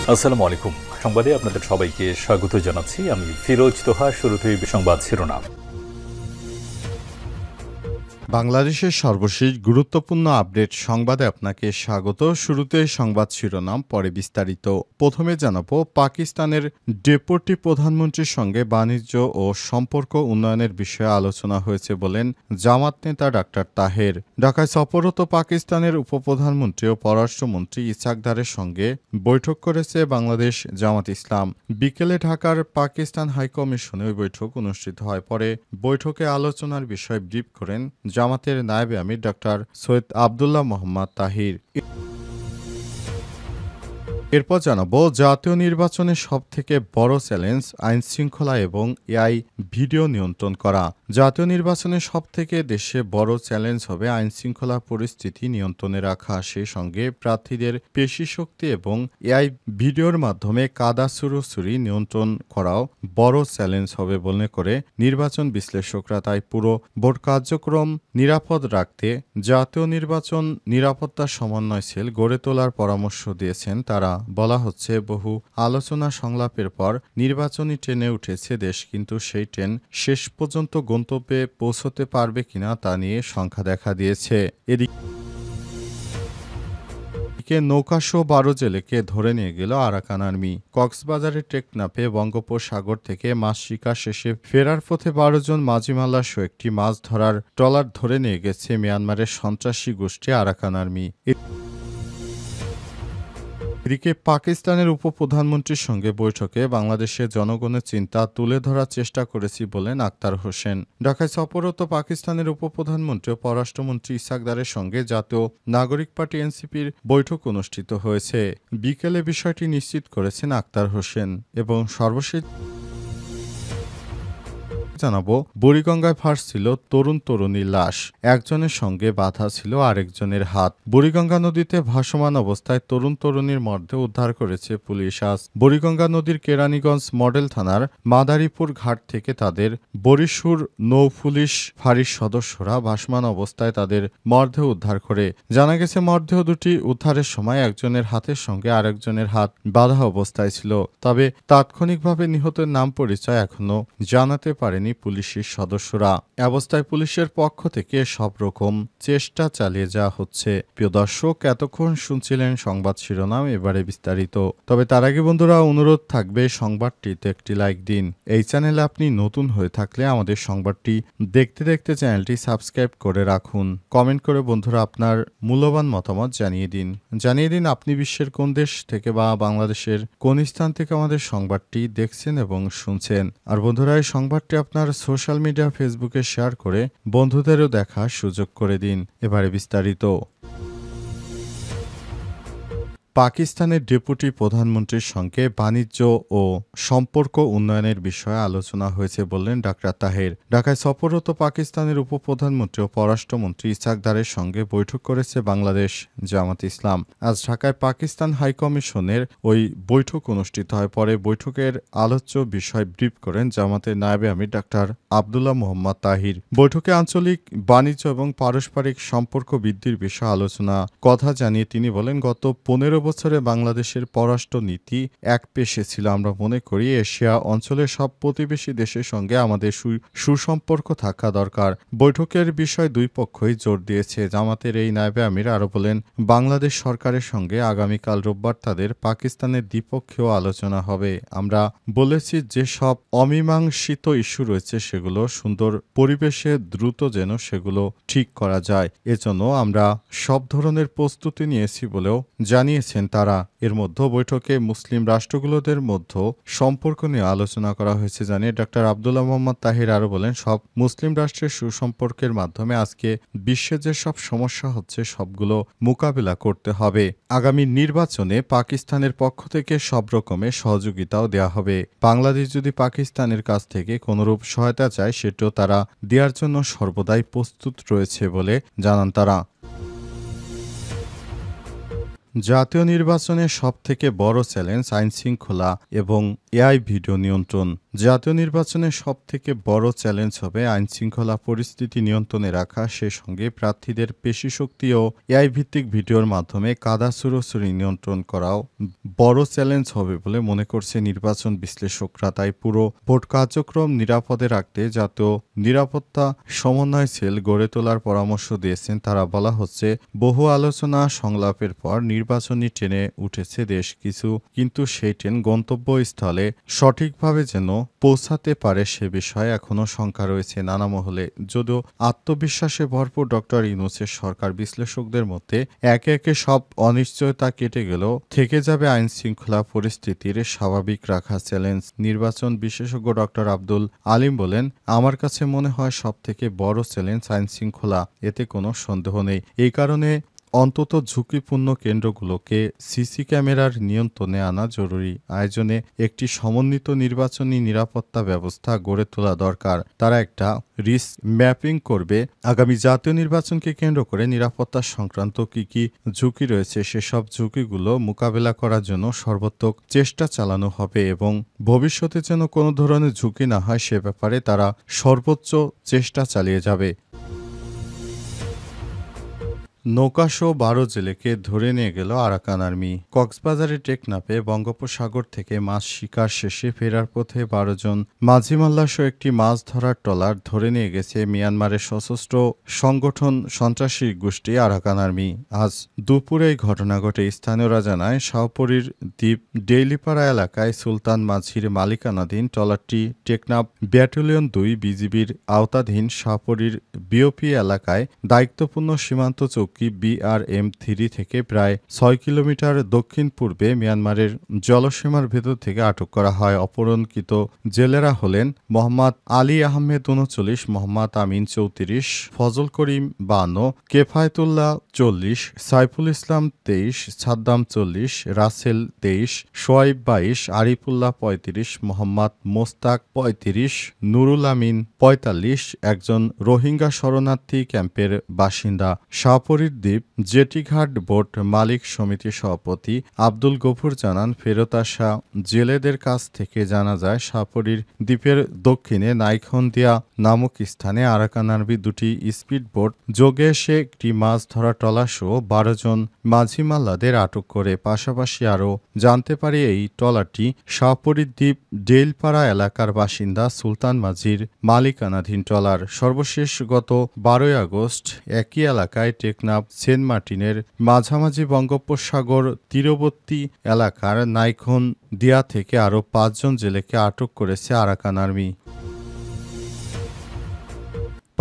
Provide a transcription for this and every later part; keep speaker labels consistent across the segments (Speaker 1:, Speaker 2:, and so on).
Speaker 1: আসসালামু আলাইকুম। সংবাদে আপনাদের সবাইকে স্বাগত জানাচ্ছি। আমি ফিরোজ তোহা। শুরুতেই সংবাদ শিরোনাম।
Speaker 2: বাংলাদেশের সর্বশেষ গুরুত্বপূর্ণ আপডেট সংবাদে আপনাকে স্বাগত। শুরুতে সংবাদ শিরোনাম, পরে বিস্তারিত। প্রথমে জানাবো, পাকিস্তানের ডেপুটি প্রধানমন্ত্রীর সঙ্গে বাণিজ্য ও সম্পর্ক উন্নয়নের বিষয়ে আলোচনা হয়েছে বলেন জামাত নেতা ডাক্তার তাহের। ঢাকায় সফররত পাকিস্তানের উপপ্রধানমন্ত্রী ও পররাষ্ট্রমন্ত্রী ইসহাক দারের সঙ্গে বৈঠক করেছে বাংলাদেশ জামাত ইসলাম। বিকেলে ঢাকার পাকিস্তান হাইকমিশনে ওই বৈঠক অনুষ্ঠিত হয়। পরে বৈঠকে আলোচনার বিষয়ে ব্রিফ করেন জামাতের নায়েবে আমির ডাক্তার সৈয়দ আবদুল্লাহ মোহাম্মদ তাহির। এরপর জানাবো, জাতীয় নির্বাচনের সবথেকে বড় চ্যালেঞ্জ আইনশৃঙ্খলা এবং এআই ভিডিও নিয়ন্ত্রণ করা। জাতীয় নির্বাচনের সবথেকে দেশে বড় চ্যালেঞ্জ হবে আইনশৃঙ্খলা পরিস্থিতি নিয়ন্ত্রণে রাখা, সেই সঙ্গে প্রার্থীদের পেশিশক্তি এবং এআই ভিডিওর মাধ্যমে কাদা ছুড়োছুড়ি নিয়ন্ত্রণ করাও বড় চ্যালেঞ্জ হবে বলে করে নির্বাচন বিশ্লেষকরা। তাই পুরো ভোট কার্যক্রম নিরাপদ রাখতে জাতীয় নির্বাচন নিরাপত্তা সমন্বয় সেল গড়ে তোলার পরামর্শ দিয়েছেন তারা। বলা হচ্ছে, বহু আলোচনা সংলাপের পর নির্বাচনী ট্রেনে উঠেছে দেশ, কিন্তু সেই ট্রেন শেষ পর্যন্ত গন্তব্যে পৌঁছতে পারবে কিনা তা নিয়ে শঙ্কা দেখা দিয়েছে। এদিকে নৌকাসহ 12 জেলেকে ধরে নিয়ে গেল আরাকান আর্মি। কক্সবাজারের টেকনাফে বঙ্গোপসাগর থেকে মাছ শিকার শেষে ফেরার পথে 12 জন মাঝিমাল্লা সহ একটি মাছ ধরার ট্রলার ধরে নিয়ে গেছে মিয়ানমারের সন্ত্রাসী গোষ্ঠী আরাকান আর্মি। এদিকে পাকিস্তানের উপপ্রধানমন্ত্রীর সঙ্গে বৈঠকে বাংলাদেশের জনগণের চিন্তা তুলে ধরার চেষ্টা করেছি বলেন আক্তার হোসেন। ঢাকায় সফররত পাকিস্তানের উপপ্রধানমন্ত্রী ও পররাষ্ট্রমন্ত্রী ইসহাক দারের সঙ্গে জাতীয় নাগরিক পার্টি এনসিপির বৈঠক অনুষ্ঠিত হয়েছে। বিকেলে বিষয়টি নিশ্চিত করেছেন আক্তার হোসেন। এবং সর্বশেষ জানাবো, বুড়িগঙ্গায় ভাসছিল তরুণ তরুণীর লাশ, একজনের সঙ্গে বাঁধা ছিল আরেকজনের হাত। বুড়িগঙ্গা নদীতে ভাসমান অবস্থায় তরুণ তরুণীর মর্ধে উদ্ধার করেছে পুলিশ। আজ বুড়িগঙ্গা নদীর কেরানীগঞ্জ মডেল থানার মাদারীপুর ঘাট থেকে তাদের বরিশুর নৌ পুলিশ ফাঁড়ির সদস্যরা ভাসমান অবস্থায় তাদের মর্ধে উদ্ধার করে। জানা গেছে, মর্ধেহ দুটি উদ্ধারের সময় একজনের হাতের সঙ্গে আরেকজনের হাত বাঁধা অবস্থায় ছিল। তবে তাৎক্ষণিকভাবে নিহতের নাম পরিচয় এখনো জানাতে পারেনি পুলিশের সদস্যরা। অবস্থায় পুলিশের পক্ষ থেকে সব রকম চেষ্টা চালিয়ে যাওয়া হচ্ছে। প্রিয় দর্শক, এতক্ষণ শুনছিলেন সংবাদ শিরোনাম, এবারে বিস্তারিত। তবে তার আগে বন্ধুরা, অনুরোধ থাকবে সংবাদটিতে একটি লাইক দিন। এই চ্যানেলে আপনি নতুন হয়ে থাকলে আমাদের সংবাদটি দেখতে দেখতে চ্যানেলটি সাবস্ক্রাইব করে রাখুন। কমেন্ট করে বন্ধুরা আপনার মূল্যবান মতামত জানিয়ে দিন আপনি বিশ্বের কোন দেশ থেকে বা বাংলাদেশের কোন স্থান থেকে আমাদের সংবাদটি দেখছেন এবং শুনছেন। আর বন্ধুরা, এই সংবাদটি আপনার সোশ্যাল মিডিয়া ফেসবুকে শেয়ার করে বন্ধুদেরও দেখার সুযোগ করে দিন। এবারে বিস্তারিত। পাকিস্তানের ডেপুটি প্রধানমন্ত্রীর সঙ্গে বাণিজ্য ও সম্পর্ক উন্নয়নের বিষয়ে আলোচনা হয়েছে বললেন ডাক্তার তাহের। ঢাকায় সফররত পাকিস্তানের উপপ্রধানমন্ত্রী ও পররাষ্ট্রমন্ত্রী ইসহাক দারের সঙ্গে বৈঠক করেছে বাংলাদেশ জামাত ইসলাম। আজ ঢাকায় পাকিস্তান হাইকমিশনের ওই বৈঠক অনুষ্ঠিত হয়। পরে বৈঠকের আলোচ্য বিষয় ব্রিফ করেন জামাতের নায়েবে আমির ডাক্তার আবদুল্লাহ মোহাম্মদ তাহির। বৈঠকে আঞ্চলিক বাণিজ্য এবং পারস্পরিক সম্পর্ক বৃদ্ধির বিষয়ে আলোচনা কথা জানিয়ে তিনি বলেন, গত 15 বছরে বাংলাদেশের পররাষ্ট্র নীতি এক পেশে ছিল। আমরা মনে করি এশিয়া অঞ্চলের সব প্রতিবেশী দেশের সঙ্গে আমাদের সুসম্পর্ক থাকা দরকার। বৈঠকের বিষয় দুই পক্ষই জোর দিয়েছে। জামাতের এই নায়েবে আমির আরও বলেন, বাংলাদেশ সরকারের সঙ্গে আগামীকাল রোববার তাদের পাকিস্তানের দ্বিপক্ষীয় আলোচনা হবে। আমরা বলেছি যে সব অমীমাংসিত ইস্যু রয়েছে সেগুলো সুন্দর পরিবেশে দ্রুত যেন সেগুলো ঠিক করা যায়, এজন্য আমরা সব ধরনের প্রস্তুতি নিয়েছি বলেও জানিয়েছেন তারা। এর মধ্যে বৈঠকে মুসলিম রাষ্ট্রগুলোদের মধ্যে সম্পর্ক নিয়ে আলোচনা করা হয়েছে জানিয়ে ডাক্তার আবদুল্লাহ মোহাম্মদ তাহির আরও বলেন, সব মুসলিম রাষ্ট্রের সুসম্পর্কের মাধ্যমে আজকে বিশ্বে যে সব সমস্যা হচ্ছে সবগুলো মোকাবিলা করতে হবে। আগামী নির্বাচনে পাকিস্তানের পক্ষ থেকে সব রকমের সহযোগিতাও দেওয়া হবে। বাংলাদেশ যদি পাকিস্তানের কাছ থেকে কোনরূপ সহায়তা চায় সেটাও তারা দেওয়ার জন্য সর্বদাই প্রস্তুত রয়েছে বলে জানান তারা। জাতীয় নির্বাচনের সবথেকে বড় চ্যালেঞ্জ আইনশৃঙ্খলা এবং এআই ভিডিও নিয়ন্ত্রণ। জাতীয় নির্বাচনে সবথেকে বড় চ্যালেঞ্জ হবে আইনশৃঙ্খলা পরিস্থিতি নিয়ন্ত্রণে রাখা, সে সঙ্গে প্রার্থীদের পেশিশক্তি ও এআই ভিত্তিক ভিডিওর মাধ্যমে কাদা ছুড়োছুড়ি নিয়ন্ত্রণ করাও বড় চ্যালেঞ্জ হবে বলে মনে করছে নির্বাচন বিশ্লেষকরা। তাই পুরো ভোট কার্যক্রম নিরাপদে রাখতে জাতীয় নিরাপত্তা সমন্বয় সেল গড়ে তোলার পরামর্শ দিয়েছেন তারা। বলা হচ্ছে, বহু আলোচনা সংলাপের পর নির্বাচনী ট্রেনে উঠেছে দেশ কিছু, কিন্তু সেই ট্রেন গন্তব্যস্থলে সঠিকভাবে যেন পৌঁছাতে পারে সে বিষয়ে এখনও শঙ্কা রয়েছে নানা মহলে। যদিও আত্মবিশ্বাসে ভরপুর ডক্টর ইউনূসের সরকার, বিশ্লেষকদের মধ্যে একে একে সব অনিশ্চয়তা কেটে গেলেও থেকে যাবে আইনশৃঙ্খলা পরিস্থিতির স্বাভাবিক রাখা চ্যালেঞ্জ। নির্বাচন বিশেষজ্ঞ ডক্টর আব্দুল আলিম বলেন, আমার কাছে মনে হয় সবথেকে বড় চ্যালেঞ্জ আইনশৃঙ্খলা, এতে কোনো সন্দেহ নেই। এই কারণে অন্তত ঝুঁকিপূর্ণ কেন্দ্রগুলোকে সিসি ক্যামেরার নিয়ন্ত্রণে আনা জরুরি। আয়োজনে একটি সমন্বিত নির্বাচনী নিরাপত্তা ব্যবস্থা গড়ে তোলা দরকার। তারা একটা রিস্ক ম্যাপিং করবে, আগামী জাতীয় নির্বাচনকে কেন্দ্র করে নিরাপত্তা সংক্রান্ত কি ঝুঁকি রয়েছে সেসব ঝুঁকিগুলো মোকাবেলা করার জন্য সর্বাত্মক চেষ্টা চালানো হবে এবং ভবিষ্যতে যেন কোনো ধরনের ঝুঁকি না হয় সে ব্যাপারে তারা সর্বোচ্চ চেষ্টা চালিয়ে যাবে। নৌকাসহ ১২ জেলেকে ধরে নিয়ে গেল আরাকান আর্মি। কক্সবাজারের টেকনাফে বঙ্গোপসাগর থেকে মাছ শিকার শেষে ফেরার পথে ১২ জন মাঝিমাল্লাসহ একটি মাছ ধরার ট্রলার ধরে নিয়ে গেছে মিয়ানমারের সশস্ত্র সংগঠন সন্ত্রাসী গোষ্ঠী আরাকান আর্মি। আজ দুপুরে এই ঘটনা ঘটে। স্থানীয়রা জানায়, শাহপরীর দ্বীপ ডেইলিপাড়া এলাকায় সুলতান মাঝির মালিকানাধীন ট্রলারটি টেকনাফ ব্যাটালিয়ন ২ বিজিবির আওতাধীন শাহপরীর বিওপি এলাকায় দায়িত্বপূর্ণ সীমান্ত চৌকি BRM-3 থেকে প্রায় ৬ কিলোমিটার দক্ষিণ পূর্বে মিয়ানমারের জলসীমার ভেতর থেকে আটক করা হয়। অপহরণকৃত জেলেরা হলেন মোহাম্মদ আলী আহমেদ ৩৯, মোহাম্মদ আমিন ৩৪, ফজল করিম ৫২, কেফায়েতুল্লাহ ৪০, সাইফুল ইসলাম ২৩, সাদ্দাম ৪০, রাসেল ২৩, সোয়াইব ২২, আরিফুল্লাহ ৩৫, মোহাম্মদ মোস্তাক ৩৫, নুরুল আমিন ৪৫, একজন রোহিঙ্গা শরণার্থী ক্যাম্পের বাসিন্দা। শাহপরীর দ্বীপ জেটিঘাট বোট মালিক সমিতির সভাপতি আব্দুল গফুর জানান, ফেরত আসা জেলেদের কাছ থেকে জানা যায় শাহপরীর দ্বীপের দক্ষিণে নাইখন্দিয়া নামক স্থানে আরাকান আর্মি ২টি স্পিড বোট যোগে এসে একটি মাছ ধরা ট্রলারসহ ১২ জন মাঝিমাল্লাদের আটক করে। পাশাপাশি আরও জানতে পারি এই ট্রলারটি শাহপরীর দ্বীপ ডেইলপাড়া এলাকার বাসিন্দা সুলতান মাঝির মালিকানাধীন ট্রলার। সর্বশেষ গত ১২ আগস্ট একই এলাকায় টেকনাফ সেন্ট মার্টিনের মাঝামাঝি বঙ্গোপসাগর তীরবর্তী এলাকার নাইখন দিয়া থেকে আরও ৫ জন জেলেকে আটক করেছে আরাকান আর্মি।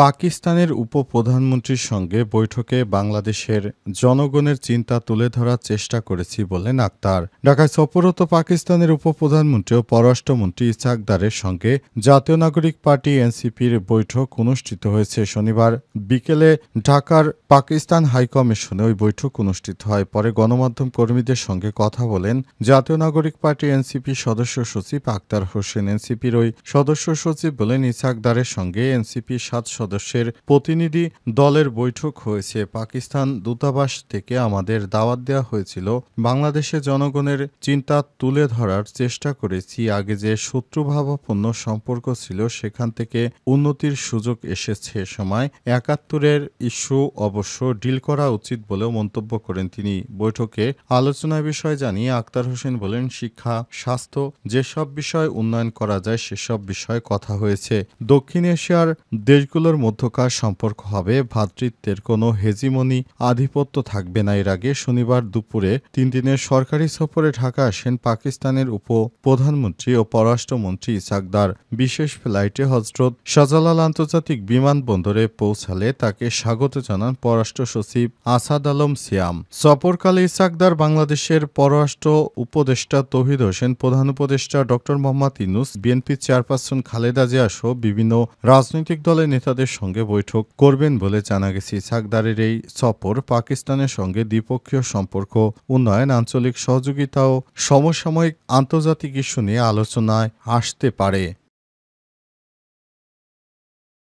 Speaker 2: পাকিস্তানের উপপ্রধানমন্ত্রীর সঙ্গে বৈঠকে বাংলাদেশের জনগণের চিন্তা তুলে ধরার চেষ্টা করেছি বললেন আক্তার। ঢাকায় সফররত পাকিস্তানের উপপ্রধানমন্ত্রী ও পররাষ্ট্রমন্ত্রী ইসহাক দারের সঙ্গে জাতীয় নাগরিক পার্টি এনসিপির বৈঠক অনুষ্ঠিত হয়েছে। শনিবার বিকেলে ঢাকার পাকিস্তান হাইকমিশনে ওই বৈঠক অনুষ্ঠিত হয়। পরে গণমাধ্যম কর্মীদের সঙ্গে কথা বলেন জাতীয় নাগরিক পার্টি এনসিপির সদস্য সচিব আক্তার হোসেন। এনসিপির ওই সদস্য সচিব বলেন, ইসহাক দারের সঙ্গে এনসিপির ৭ সদস্যের প্রতিনিধি দলের বৈঠক হয়েছে। পাকিস্তান দূতাবাস থেকে আমাদের দাওয়াত দেওয়া হয়েছিল। বাংলাদেশে জনগণের চিন্তা তুলে ধরার চেষ্টা করেছি। আগে যে শত্রুভাবাপন্ন সম্পর্ক ছিল সেখান থেকে উন্নতির সুযোগ এসেছে। সময় ৭১-এর ইস্যু অবশ্য ডিল করা উচিত বলেও মন্তব্য করেন তিনি। বৈঠকে আলোচনার বিষয় জানিয়ে আক্তার হোসেন বলেন, শিক্ষা, স্বাস্থ্য, যেসব বিষয় উন্নয়ন করা যায় সেসব বিষয়ে কথা হয়েছে। দক্ষিণ এশিয়ার দেশগুলোর মধ্যকার সম্পর্ক হবে ভ্রাতৃত্বের, কোনো হেজিমনি আধিপত্য থাকবে না। এর আগে শনিবার দুপুরে ৩ দিনের সরকারি সফরে ঢাকা আসেন পাকিস্তানের উপপ্রধানমন্ত্রী ও পররাষ্ট্রমন্ত্রী ইসহাক দার। বিশেষ ফ্লাইটে হজরত শাহজালাল আন্তর্জাতিক বিমানবন্দরে পৌঁছালে তাকে স্বাগত জানান পররাষ্ট্র সচিব আসাদ আলম সিয়াম। সফরকালে ইসহাক দার বাংলাদেশের পররাষ্ট্র উপদেষ্টা তৌহিদ হোসেন, প্রধান উপদেষ্টা ড মোহাম্মদ ইউনূস, বিএনপি চেয়ারপারসন খালেদা জিয়া সহ বিভিন্ন রাজনৈতিক দলের নেতাদের সঙ্গে বৈঠক করবেন বলে জানা গেছে। ইসহাক দারের এই সফর পাকিস্তানের সঙ্গে দ্বিপক্ষীয় সম্পর্ক উন্নয়ন, আঞ্চলিক সহযোগিতা ও সমসাময়িক আন্তর্জাতিক ইস্যু নিয়ে আলোচনায় আসতে পারে।